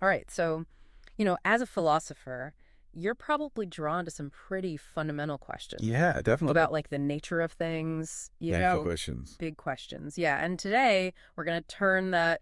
All right. So, as a philosopher, you're probably drawn to some pretty fundamental questions Yeah, definitely. about like the nature of things, Thankful questions. big questions. Yeah. And today we're going to turn that,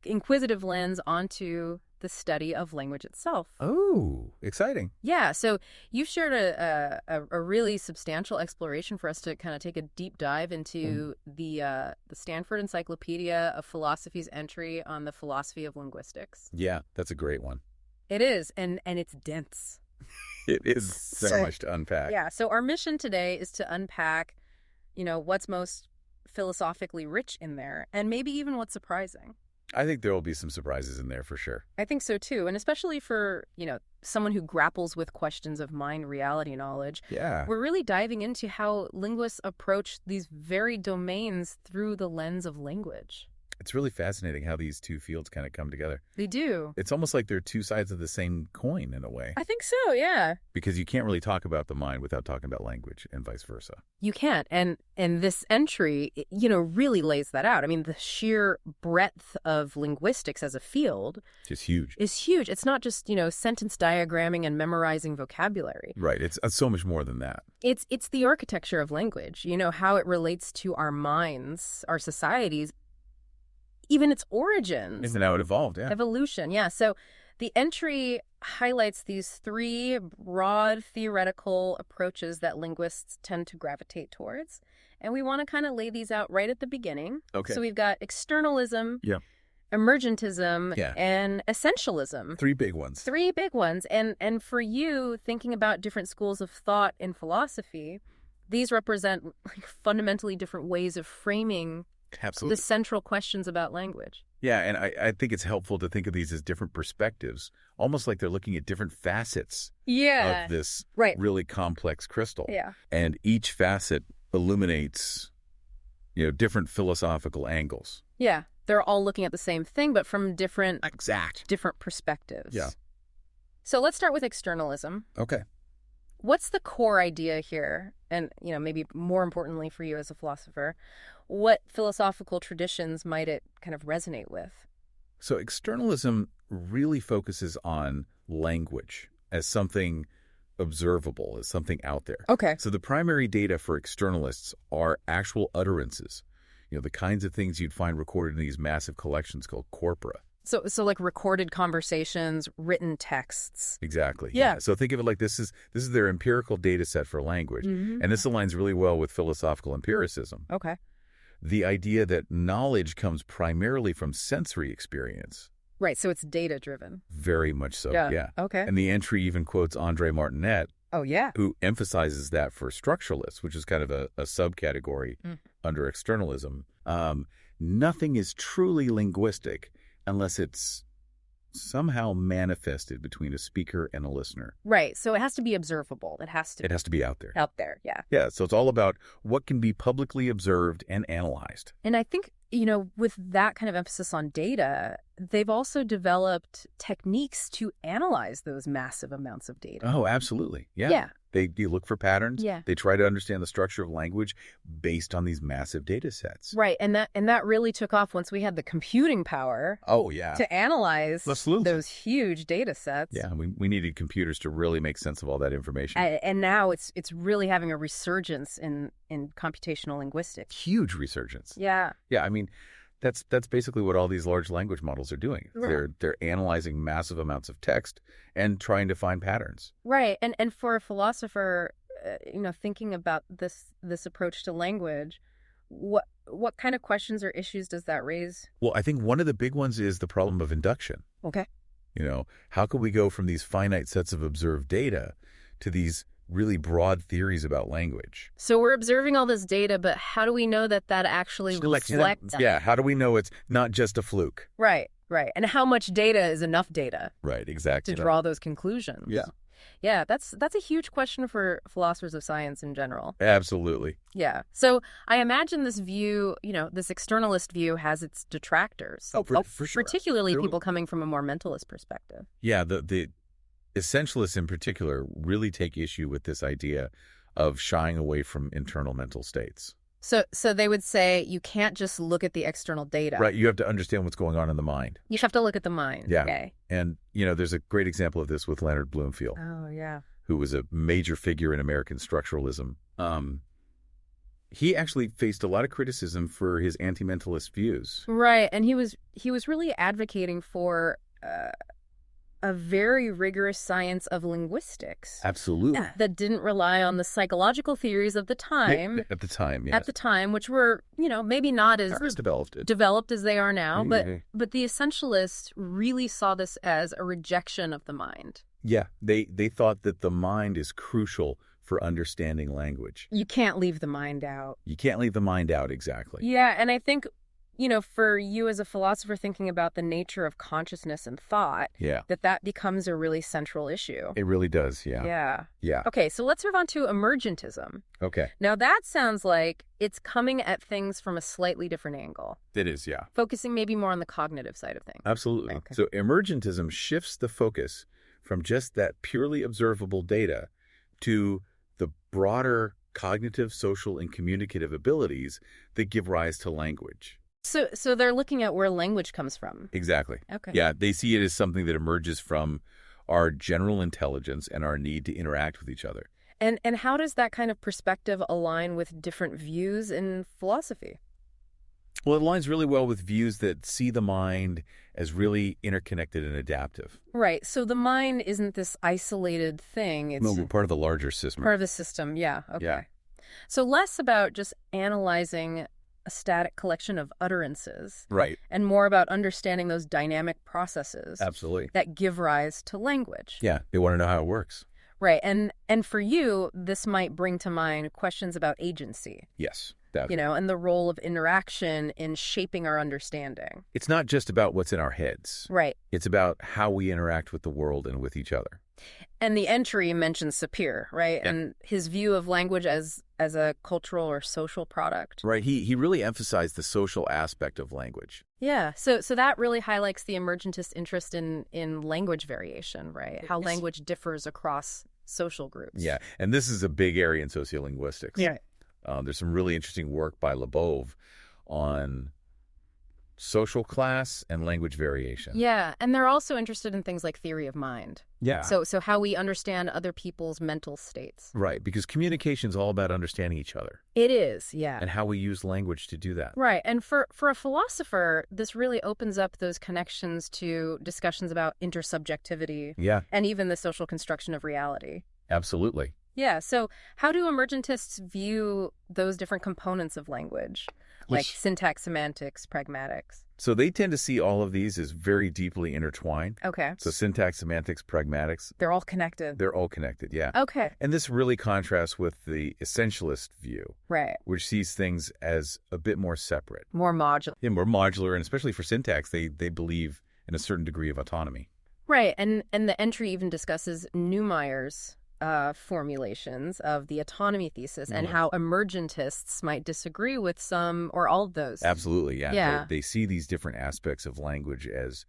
inquisitive lens onto the study of language itself. Oh, exciting. Yeah, so you've shared a really substantial exploration for us to kind of take a deep dive into the Stanford Encyclopedia of Philosophy's entry on the philosophy of linguistics. Yeah, that's a great one. It is, and it's dense. It is so much to unpack. Yeah, so our mission today is to unpack, what's most philosophically rich in there, and maybe even what's surprising. I think there will be some surprises in there for sure. I think so too, and especially for, someone who grapples with questions of mind reality knowledge. Yeah. We're really diving into how linguists approach these very domains through the lens of language. It's really fascinating how these two fields kind of come together. They do. It's almost like they're two sides of the same coin in a way. I think so, yeah. Because you can't really talk about the mind without talking about language and vice versa. You can't. And this entry, really lays that out. I mean, the sheer breadth of linguistics as a field It's huge. is huge. It's not just, sentence diagramming and memorizing vocabulary. Right. It's so much more than that. It's the architecture of language, how it relates to our minds, our societies, even its origins. Isn't how it evolved, yeah. Evolution, yeah. So the entry highlights these three broad theoretical approaches that linguists tend to gravitate towards. And we want to kind of lay these out right at the beginning. Okay. So we've got externalism, Yeah. emergentism, Yeah. and essentialism. Three big ones. Three big ones. And for you, thinking about different schools of thought in philosophy, these represent like fundamentally different ways of framing Absolutely. the central questions about language. Yeah, and I think it's helpful to think of these as different perspectives, almost like they're looking at different facets of this really complex crystal. Yeah. And each facet illuminates, different philosophical angles. Yeah. They're all looking at the same thing, but from different perspectives. Yeah. So let's start with externalism. Okay. What's the core idea here? And, maybe more importantly for you as a philosopher, what philosophical traditions might it kind of resonate with? So externalism really focuses on language as something observable, as something out there. Okay. So the primary data for externalists are actual utterances, the kinds of things you'd find recorded in these massive collections called corpora. So like recorded conversations, written texts. Exactly. Yeah. So think of it like this is their empirical data set for language. Mm-hmm. And this aligns really well with philosophical empiricism. Okay. The idea that knowledge comes primarily from sensory experience. Right. So it's data driven. Very much so. Yeah. Okay. And the entry even quotes André Martinet. Oh, yeah. Who emphasizes that for structuralists, which is kind of a subcategory under externalism. Nothing is truly linguistic unless it's somehow manifested between a speaker and a listener. Right. So it has to be observable. It has to be out there. Out there, yeah. Yeah, so it's all about what can be publicly observed and analyzed. And I think, with that kind of emphasis on data, they've also developed techniques to analyze those massive amounts of data. Oh, absolutely. Yeah. Yeah. They look for patterns. Yeah. They try to understand the structure of language based on these massive data sets. Right. And that really took off once we had the computing power. Oh, yeah. To analyze Absolutely. those huge data sets. Yeah, we needed computers to really make sense of all that information. And now it's really having a resurgence in computational linguistics. Huge resurgence. Yeah. Yeah, I mean, that's basically what all these large language models are doing. Right. They're analyzing massive amounts of text and trying to find patterns. Right. And for a philosopher, thinking about this approach to language, what kind of questions or issues does that raise? Well, I think one of the big ones is the problem of induction. Okay. How can we go from these finite sets of observed data to these really broad theories about language? So we're observing all this data, but how do we know that actually reflects? Yeah, how do we know it's not just a fluke? Right. And how much data is enough data? Right, exactly. To draw those conclusions. Yeah. Yeah, that's a huge question for philosophers of science in general. Absolutely. Yeah. So I imagine this view, this externalist view has its detractors. Oh, for sure. Particularly people coming from a more mentalist perspective. Yeah, the essentialists in particular really take issue with this idea of shying away from internal mental states. So they would say you can't just look at the external data. Right. You have to understand what's going on in the mind. You have to look at the mind. Yeah. Okay. And, there's a great example of this with Leonard Bloomfield, Oh, yeah. who was a major figure in American structuralism. He actually faced a lot of criticism for his anti-mentalist views. Right. And he was really advocating for a very rigorous science of linguistics. Absolutely. That didn't rely on the psychological theories of the time. At the time, yes. At the time, which were, maybe not as developed as they are now, but the essentialists really saw this as a rejection of the mind. Yeah, they thought that the mind is crucial for understanding language. You can't leave the mind out. You can't leave the mind out, exactly. Yeah, and I think, for you as a philosopher thinking about the nature of consciousness and thought, that becomes a really central issue. It really does, yeah. Yeah. Yeah. Okay, so let's move on to emergentism. Okay. Now that sounds like it's coming at things from a slightly different angle. It is, yeah. Focusing maybe more on the cognitive side of things. Absolutely. Okay. So emergentism shifts the focus from just that purely observable data to the broader cognitive, social, and communicative abilities that give rise to language. So they're looking at where language comes from. Exactly. Okay. Yeah, they see it as something that emerges from our general intelligence and our need to interact with each other. And how does that kind of perspective align with different views in philosophy? Well, it aligns really well with views that see the mind as really interconnected and adaptive. Right. So the mind isn't this isolated thing. It's we're part of the larger system. part of the system. Yeah. Okay. Yeah. So less about just analyzing a static collection of utterances. Right. And more about understanding those dynamic processes. Absolutely. That give rise to language. Yeah. They want to know how it works. Right. And for you, this might bring to mind questions about agency. Yes. Definitely. And the role of interaction in shaping our understanding. It's not just about what's in our heads. Right. It's about how we interact with the world and with each other. And the entry mentions Sapir, right? Yeah. And his view of language as a cultural or social product. Right. He really emphasized the social aspect of language. Yeah. So that really highlights the emergentist interest in language variation, right? How language differs across social groups. Yeah. And this is a big area in sociolinguistics. Yeah. There's some really interesting work by Lebov on social class and language variation. Yeah, and they're also interested in things like theory of mind. Yeah. So how we understand other people's mental states. Right, because communication is all about understanding each other. It is, yeah. And how we use language to do that. Right, and for a philosopher, this really opens up those connections to discussions about intersubjectivity. Yeah. And even the social construction of reality. Absolutely. Yeah, so how do emergentists view those different components of language, like syntax, semantics, pragmatics? So they tend to see all of these as very deeply intertwined. Okay. So syntax, semantics, pragmatics. They're all connected. They're all connected, yeah. Okay. And this really contrasts with the essentialist view. Right. Which sees things as a bit more separate. More modular. Yeah, more modular, and especially for syntax, they believe in a certain degree of autonomy. Right, and the entry even discusses Neumayer's formulations of the autonomy thesis and how emergentists might disagree with some or all of those. Absolutely, yeah. Yeah. They see these different aspects of language as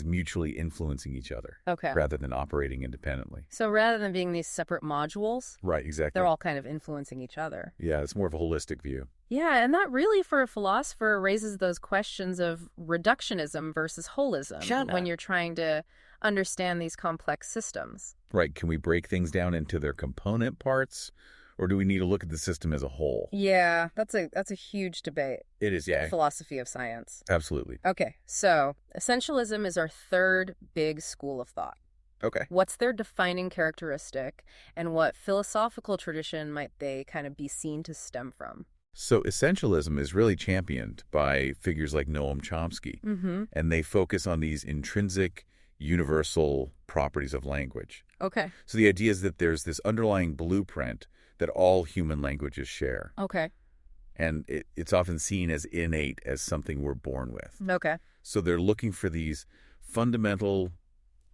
mutually influencing each other rather than operating independently. So rather than being these separate modules, right, exactly, they're all kind of influencing each other. Yeah, it's more of a holistic view. Yeah, and that really, for a philosopher, raises those questions of reductionism versus holism when you're trying to understand these complex systems. Right. Can we break things down into their component parts, or do we need to look at the system as a whole? Yeah, that's a huge debate. It is, yeah. Philosophy of science. Absolutely. Okay, so essentialism is our third big school of thought. Okay. What's their defining characteristic, and what philosophical tradition might they kind of be seen to stem from? So essentialism is really championed by figures like Noam Chomsky, and they focus on these intrinsic, universal properties of language. Okay. So the idea is that there's this underlying blueprint that all human languages share. Okay. And it's often seen as innate, as something we're born with. Okay. So they're looking for these fundamental,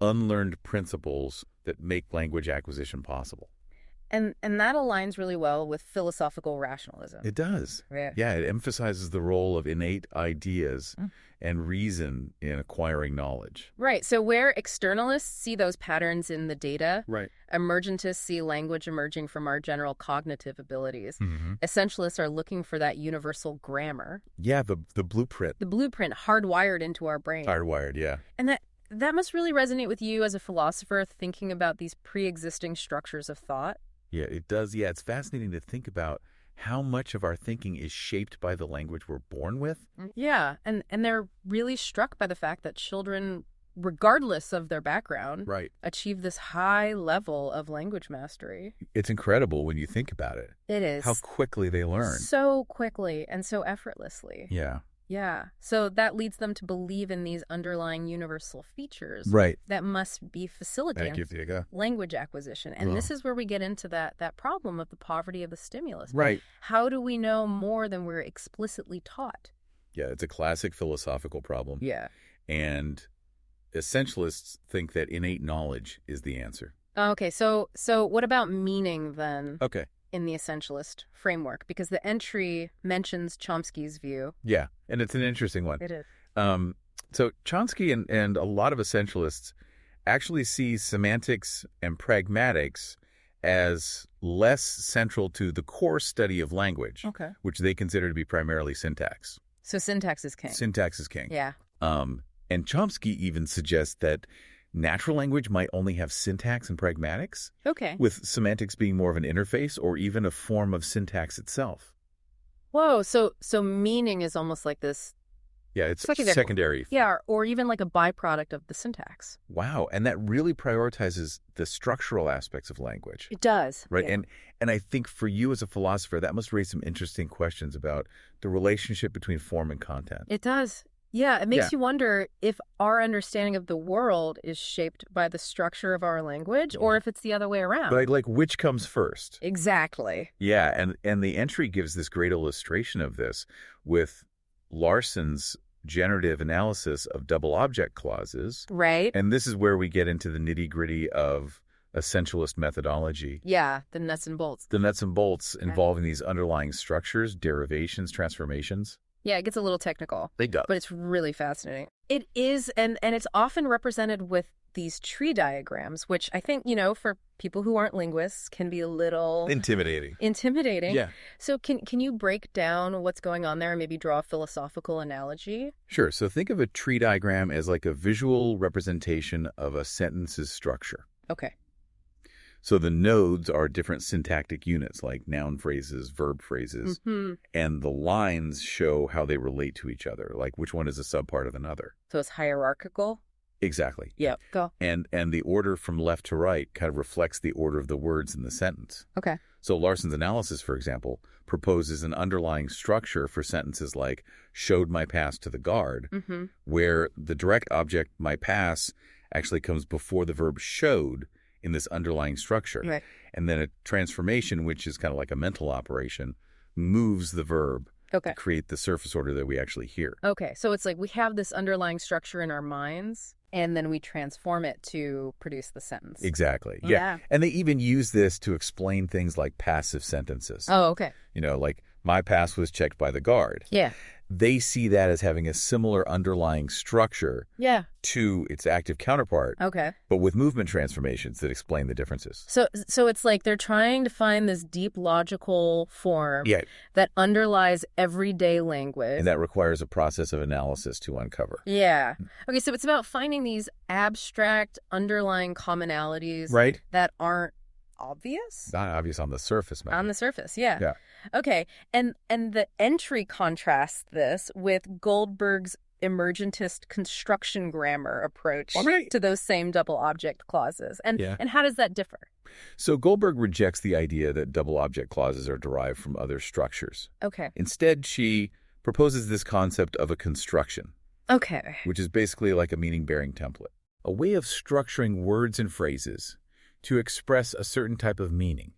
unlearned principles that make language acquisition possible. And that aligns really well with philosophical rationalism. It does. Yeah. Yeah, it emphasizes the role of innate ideas Mm. and reason in acquiring knowledge. Right. So where externalists see those patterns in the data, Right. emergentists see language emerging from our general cognitive abilities. Mm-hmm. Essentialists are looking for that universal grammar. Yeah, the blueprint. The blueprint hardwired into our brain. Hardwired, yeah. And that must really resonate with you as a philosopher, thinking about these pre-existing structures of thought. Yeah, it does. Yeah, it's fascinating to think about how much of our thinking is shaped by the language we're born with. Yeah, and they're really struck by the fact that children, regardless of their background, Right. achieve this high level of language mastery. It's incredible when you think about it. It is. How quickly they learn. So quickly and so effortlessly. Yeah. Yeah. So that leads them to believe in these underlying universal features Right. that must be facilitating language acquisition. And this is where we get into that problem of the poverty of the stimulus. Right. How do we know more than we're explicitly taught? Yeah, it's a classic philosophical problem. Yeah. And essentialists think that innate knowledge is the answer. Okay. So what about meaning then? Okay. In the essentialist framework, because the entry mentions Chomsky's view. Yeah, and it's an interesting one. It is. So Chomsky and a lot of essentialists actually see semantics and pragmatics as less central to the core study of language, Okay. which they consider to be primarily syntax. So syntax is king. Syntax is king. Yeah. And Chomsky even suggests that natural language might only have syntax and pragmatics, Okay. with semantics being more of an interface or even a form of syntax itself. Whoa. So meaning is almost like this. Yeah, it's like secondary. Yeah, or even like a byproduct of the syntax. Wow, and that really prioritizes the structural aspects of language. It does. Right, Yeah. and I think for you as a philosopher, that must raise some interesting questions about the relationship between form and content. It does. Yeah, it makes Yeah. you wonder if our understanding of the world is shaped by the structure of our language or if it's the other way around. Like which comes first? Exactly. Yeah, and the entry gives this great illustration of this with Larson's generative analysis of double object clauses. Right. And this is where we get into the nitty-gritty of essentialist methodology. Yeah, the nuts and bolts. The nuts and bolts involving these underlying structures, derivations, transformations. Yeah, it gets a little technical. They do. But it's really fascinating. It is, and it's often represented with these tree diagrams, which I think, for people who aren't linguists can be a little Intimidating. Yeah. So can you break down what's going on there and maybe draw a philosophical analogy? Sure. So think of a tree diagram as like a visual representation of a sentence's structure. Okay. So the nodes are different syntactic units like noun phrases, verb phrases, and the lines show how they relate to each other, like which one is a subpart of another. So it's hierarchical? Exactly. Yeah, go. And the order from left to right kind of reflects the order of the words in the sentence. Okay. So Larson's analysis, for example, proposes an underlying structure for sentences like showed my pass to the guard, where the direct object, my pass, actually comes before the verb showed in this underlying structure. Right. And then a transformation, which is kind of like a mental operation, moves the verb to create the surface order that we actually hear. Okay. So it's like we have this underlying structure in our minds, and then we transform it to produce the sentence. Exactly. Yeah. And they even use this to explain things like passive sentences. Oh, okay. Like my pass was checked by the guard. Yeah. They see that as having a similar underlying structure to its active counterpart, but with movement transformations that explain the differences. So it's like they're trying to find this deep logical form that underlies everyday language. And that requires a process of analysis to uncover. Yeah. Okay, so it's about finding these abstract underlying commonalities that aren't obvious? Not obvious on the surface, maybe. On the surface, yeah. Okay, and the entry contrasts this with Goldberg's emergentist construction grammar approach to those same double object clauses. And how does that differ? So Goldberg rejects the idea that double object clauses are derived from other structures. Okay. Instead, she proposes this concept of a construction. Okay. Which is basically like a meaning-bearing template. A way of structuring words and phrases to express a certain type of meaning.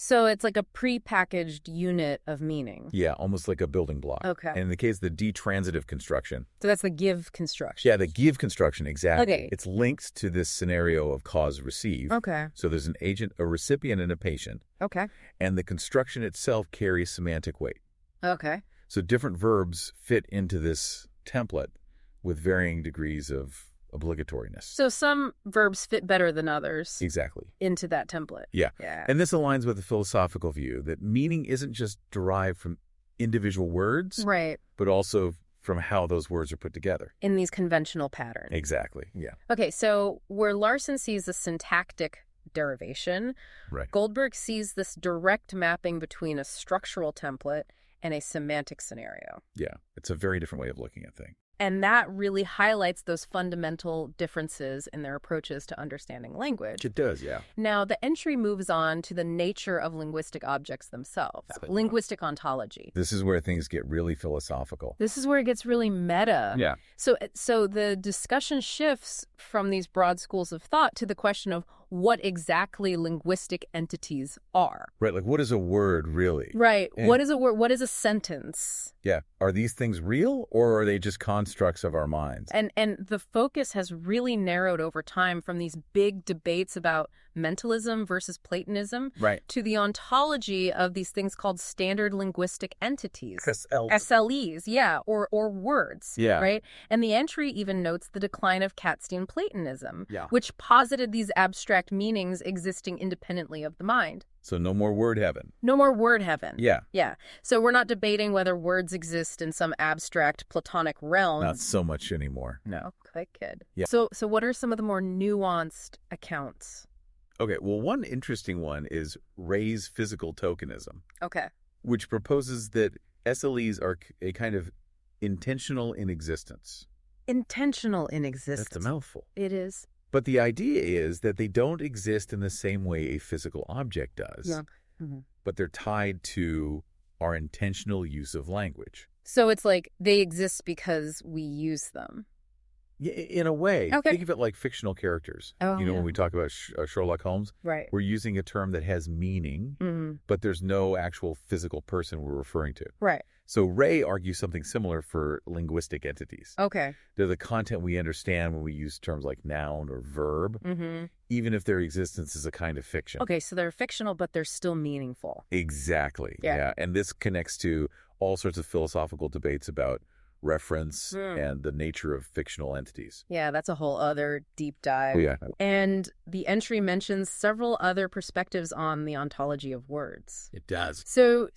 So it's like a prepackaged unit of meaning. Yeah, almost like a building block. Okay. And in the case of the detransitive construction. So that's the give construction. Yeah, the give construction, exactly. Okay. It's linked to this scenario of cause-receive. Okay. So there's an agent, a recipient, and a patient. Okay. And the construction itself carries semantic weight. Okay. So different verbs fit into this template with varying degrees of obligatoriness. So some verbs fit better than others. Exactly. Into that template. Yeah. Yeah. And this aligns with the philosophical view that meaning isn't just derived from individual words, Right. but also from how those words are put together. In these conventional patterns. Exactly. Yeah. Okay, so where Larson sees the syntactic derivation, Right. Goldberg sees this direct mapping between a structural template and a semantic scenario. Yeah. It's a very different way of looking at things. And that really highlights those fundamental differences in their approaches to understanding language. It does, yeah. Now, the entry moves on to the nature of linguistic objects themselves, linguistic ontology. This is where things get really philosophical. This is where it gets really meta. Yeah. So the discussion shifts from these broad schools of thought to the question of what exactly linguistic entities are. Right, like what is a word really? Right. And what is a word? What is a sentence? yeah. Are these things real or are they just constructs of our minds? And the focus has really narrowed over time from these big debates about mentalism versus Platonism Right. to the ontology of these things called standard linguistic entities. SL. SLEs, yeah, or words, Yeah. right? And the entry even notes the decline of Kantian Platonism, Yeah. which posited these abstract meanings existing independently of the mind. So no more word heaven. No more word heaven. Yeah. Yeah. So we're not debating whether words exist in some abstract Platonic realm. Not so much anymore. No, quite good. Yeah. So what are some of the more nuanced accounts? Okay, well, one interesting one is Ray's physical tokenism, Okay. which proposes that SLEs are a kind of intentional in existence. Intentional in existence. That's a mouthful. It is. But the idea is that they don't exist in the same way a physical object does. Yeah. Mm-hmm. But they're tied to our intentional use of language. So it's like they exist because we use them. Yeah, in a way. Okay. Think of it like fictional characters. Oh, you know, yeah. when we talk about Sherlock Holmes, Right. we're using a term that has meaning, Mm-hmm. but there's no actual physical person we're referring to. Right. So Ray argues something similar for linguistic entities. Okay. They're the content we understand when we use terms like noun or verb, Mm-hmm. even if their existence is a kind of fiction. Okay, so they're fictional, but they're still meaningful. Exactly. Yeah. And this connects to all sorts of philosophical debates about reference and the nature of fictional entities. Yeah, that's a whole other deep dive. Oh, yeah. And the entry mentions several other perspectives on the ontology of words. It does. So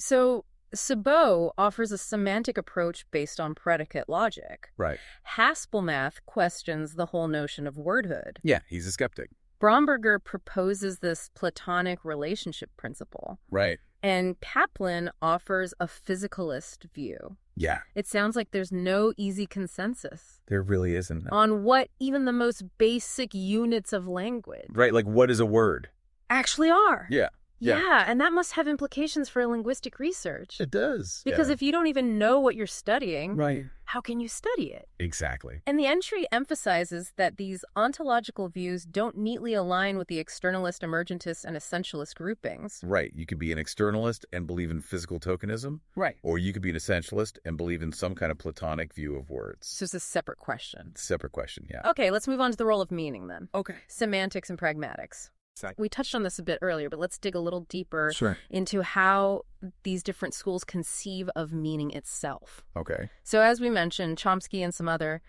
Sabot offers a semantic approach based on predicate logic. Right. Haspelmath questions the whole notion of wordhood. Yeah, he's a skeptic. Bromberger proposes this Platonic relationship principle. Right. And Kaplan offers a physicalist view. Yeah. It sounds like there's no easy consensus There really isn't. on what even the most basic units of language Right, like what is a word? actually are. Yeah. Yeah, and that must have implications for linguistic research. It does. Because if you don't even know what you're studying, Right. how can you study it? Exactly. And the entry emphasizes that these ontological views don't neatly align with the externalist, emergentist, and essentialist groupings. Right. You could be an externalist and believe in physical tokenism, Right. or you could be an essentialist and believe in some kind of Platonic view of words. So it's a separate question. Separate question, yeah. Okay, let's move on to the role of meaning then. Okay. Semantics and pragmatics. We touched on this a bit earlier, but let's dig a little deeper Sure. into how these different schools conceive of meaning itself. Okay. So as we mentioned, Chomsky and some other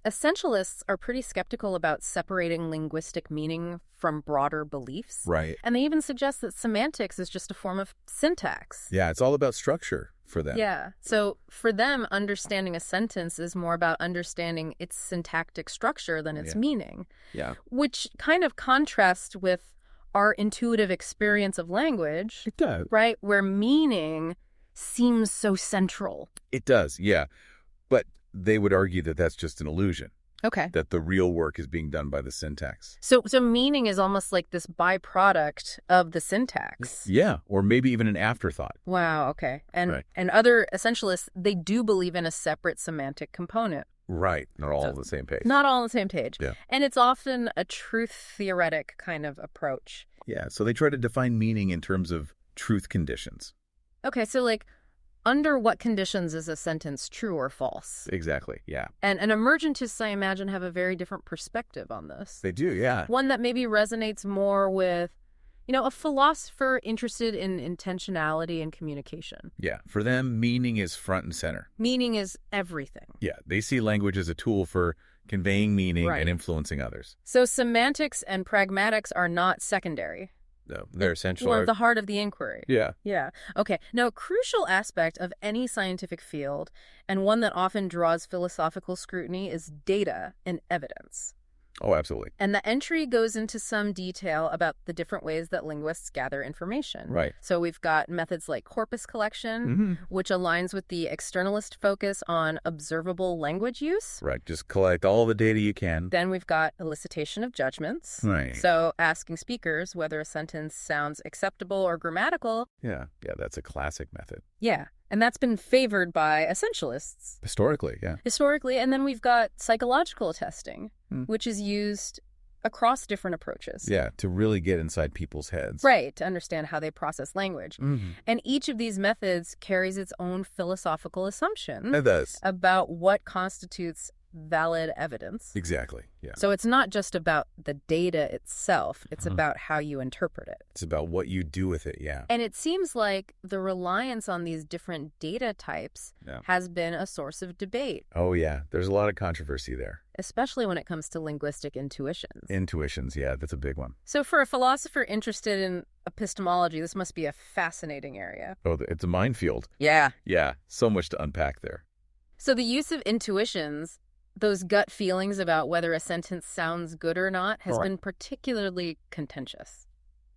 essentialists are pretty skeptical about separating linguistic meaning from broader beliefs. Right. And they even suggest that semantics is just a form of syntax. Yeah, it's all about structure for them. Yeah. So for them, understanding a sentence is more about understanding its syntactic structure than its meaning. Yeah. Which kind of contrasts with our intuitive experience of language, It does. right? Where meaning seems so central. It does, yeah. But they would argue that that's just an illusion, Okay. that the real work is being done by the syntax. So meaning is almost like this byproduct of the syntax. Yeah, or maybe even an afterthought. Wow, okay. And Right. and other essentialists, they do believe in a separate semantic component. Right. Not all on the same page. Not all on the same page. Yeah. And it's often a truth theoretic kind of approach. Yeah, so they try to define meaning in terms of truth conditions. Okay, so like, under what conditions is a sentence true or false? Exactly, yeah. And emergentists, I imagine, have a very different perspective on this. They do, yeah. One that maybe resonates more with, a philosopher interested in intentionality and communication. Yeah, for them, meaning is front and center. Meaning is everything. Yeah, they see language as a tool for conveying meaning Right. and influencing others. So semantics and pragmatics are not secondary. No, they're essential. Or the heart of the inquiry. Yeah. Yeah. Okay. Now, a crucial aspect of any scientific field, and one that often draws philosophical scrutiny, is data and evidence. Oh, absolutely. And the entry goes into some detail about the different ways that linguists gather information. Right. So we've got methods like corpus collection, which aligns with the externalist focus on observable language use. Right. Just collect all the data you can. Then we've got elicitation of judgments. Right. So asking speakers whether a sentence sounds acceptable or grammatical. Yeah. Yeah, that's a classic method. Yeah. And that's been favored by essentialists. Historically, yeah. Historically. And then we've got psychological testing, which is used across different approaches. Yeah, to really get inside people's heads. Right, to understand how they process language. Mm-hmm. And each of these methods carries its own philosophical assumption It does. about what constitutes valid evidence. Exactly, yeah. So it's not just about the data itself, it's about how you interpret it. It's about what you do with it, yeah. And it seems like the reliance on these different data types has been a source of debate. Oh, yeah. There's a lot of controversy there. Especially when it comes to linguistic intuitions. Intuitions, yeah, that's a big one. So for a philosopher interested in epistemology, this must be a fascinating area. Oh, it's a minefield. Yeah. Yeah, so much to unpack there. So the use of intuitions, those gut feelings about whether a sentence sounds good or not, has been particularly contentious.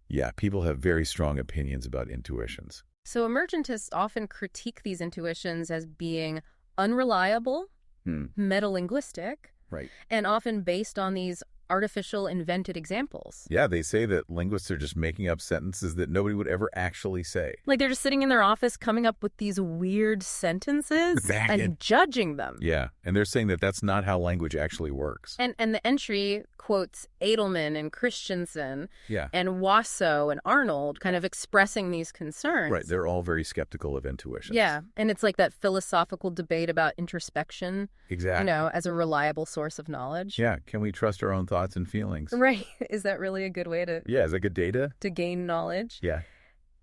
Yeah, people have very strong opinions about intuitions. So emergentists often critique these intuitions as being unreliable, metalinguistic, right, and often based on these artificial invented examples. Yeah, they say that linguists are just making up sentences that nobody would ever actually say. Like they're just sitting in their office coming up with these weird sentences and judging them. Yeah, and they're saying that that's not how language actually works. And the entry quotes Edelman and Christensen and Wasso and Arnold kind of expressing these concerns. Right, they're all very skeptical of intuitions. Yeah, and it's like that philosophical debate about introspection, exactly, as a reliable source of knowledge. Yeah, can we trust our own thoughts and feelings? Right. Is that really a good way to... Yeah, is that good data? To gain knowledge? Yeah.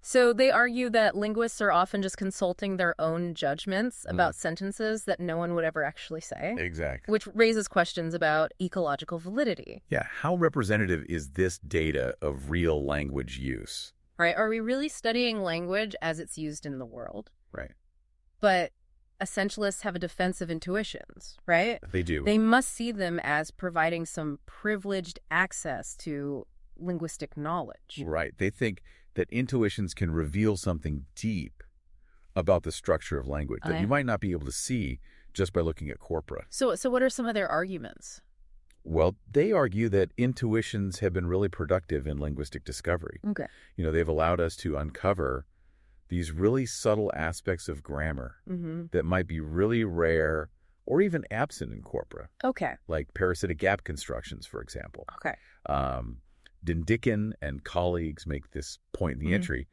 So they argue that linguists are often just consulting their own judgments about sentences that no one would ever actually say. Exactly. Which raises questions about ecological validity. Yeah, how representative is this data of real language use? Right. Are we really studying language as it's used in the world? Right. But essentialists have a defense of intuitions, right? They do. They must see them as providing some privileged access to linguistic knowledge. Right. They think that intuitions can reveal something deep about the structure of language that you might not be able to see just by looking at corpora. So what are some of their arguments? Well, they argue that intuitions have been really productive in linguistic discovery. Okay. They've allowed us to uncover these really subtle aspects of grammar that might be really rare or even absent in corpora. Okay. Like parasitic gap constructions, for example. Okay. Dindickin and colleagues make this point in the entry,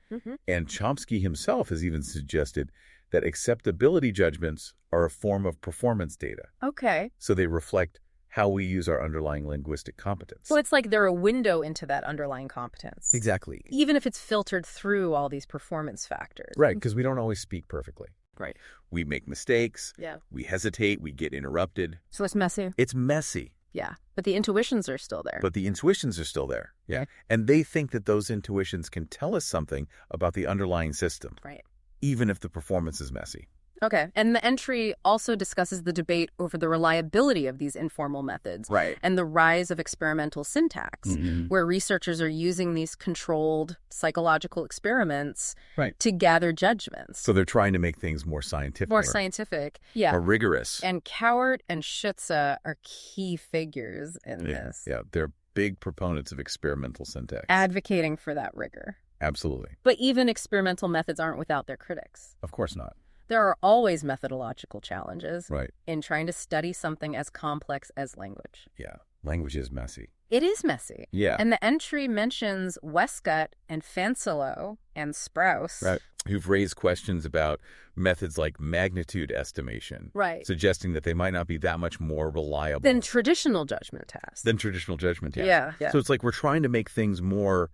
and Chomsky himself has even suggested that acceptability judgments are a form of performance data. Okay. So they reflect how we use our underlying linguistic competence. So it's like they're a window into that underlying competence. Exactly. Even if it's filtered through all these performance factors. Right, because we don't always speak perfectly. Right. We make mistakes. Yeah. We hesitate. We get interrupted. So it's messy. It's messy. Yeah. But the intuitions are still there. But the intuitions are still there. Yeah. And they think that those intuitions can tell us something about the underlying system. Right. Even if the performance is messy. Okay. And the entry also discusses the debate over the reliability of these informal methods. Right. And the rise of experimental syntax, where researchers are using these controlled psychological experiments to gather judgments. So they're trying to make things more scientific. More scientific. Yeah. More rigorous. And Cowart and Schütze are key figures in this. Yeah. They're big proponents of experimental syntax. Advocating for that rigor. Absolutely. But even experimental methods aren't without their critics. Of course not. There are always methodological challenges in trying to study something as complex as language. Yeah. Language is messy. It is messy. Yeah. And the entry mentions Westcott and Fancillo and Sprouse. Right. Who've raised questions about methods like magnitude estimation. Right. Suggesting that they might not be that much more reliable. Than traditional judgment tests. Yeah. Yeah. So it's like we're trying to make things more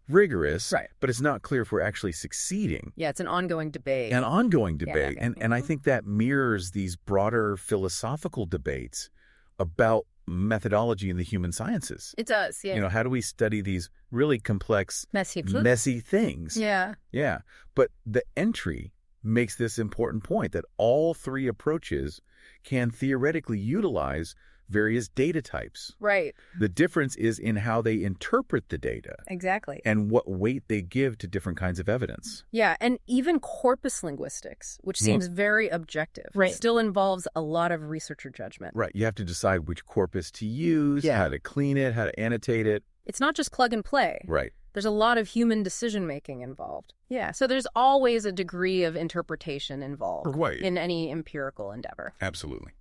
rigorous, right, but it's not clear if we're actually succeeding. Yeah, it's an ongoing debate. And I Mm-hmm. think that mirrors these broader philosophical debates about methodology in the human sciences. It does, yeah. You know, how do we study these really complex, messy things? Yeah. Yeah. But the entry makes this important point that all three approaches can theoretically utilize various data types. Right. The difference is in how they interpret the data. Exactly. And what weight they give to different kinds of evidence. Yeah, and even corpus linguistics, which seems very objective, right, still involves a lot of researcher judgment. Right. You have to decide which corpus to use, how to clean it, how to annotate it. It's not just plug and play. Right. There's a lot of human decision-making involved. Yeah, so there's always a degree of interpretation involved in any empirical endeavor. Absolutely.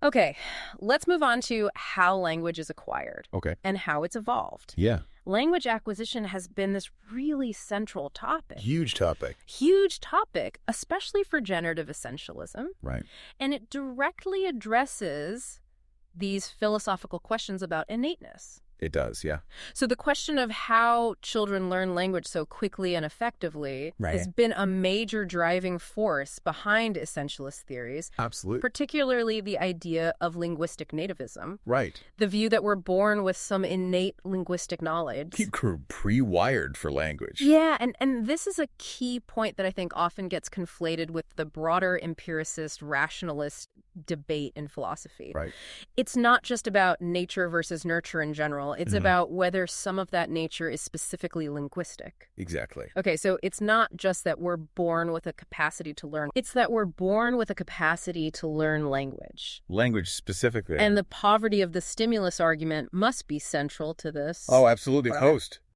Okay, let's move on to how language is acquired. Okay. And how it's evolved. Yeah. Language acquisition has been this really central topic. Huge topic, especially for generative essentialism. Right. And it directly addresses these philosophical questions about innateness. It does, yeah. So the question of how children learn language so quickly and effectively has been a major driving force behind essentialist theories. Absolutely. Particularly the idea of linguistic nativism. Right. The view that we're born with some innate linguistic knowledge. You're pre-wired for language. Yeah, and this is a key point that I think often gets conflated with the broader empiricist, rationalist debate in philosophy. Right. It's not just about nature versus nurture in general. It's about whether some of that nature is specifically linguistic. Exactly. Okay, so it's not just that we're born with a capacity to learn. It's that we're born with a capacity to learn language. Language specifically. And the poverty of the stimulus argument must be central to this. Oh, absolutely. Host.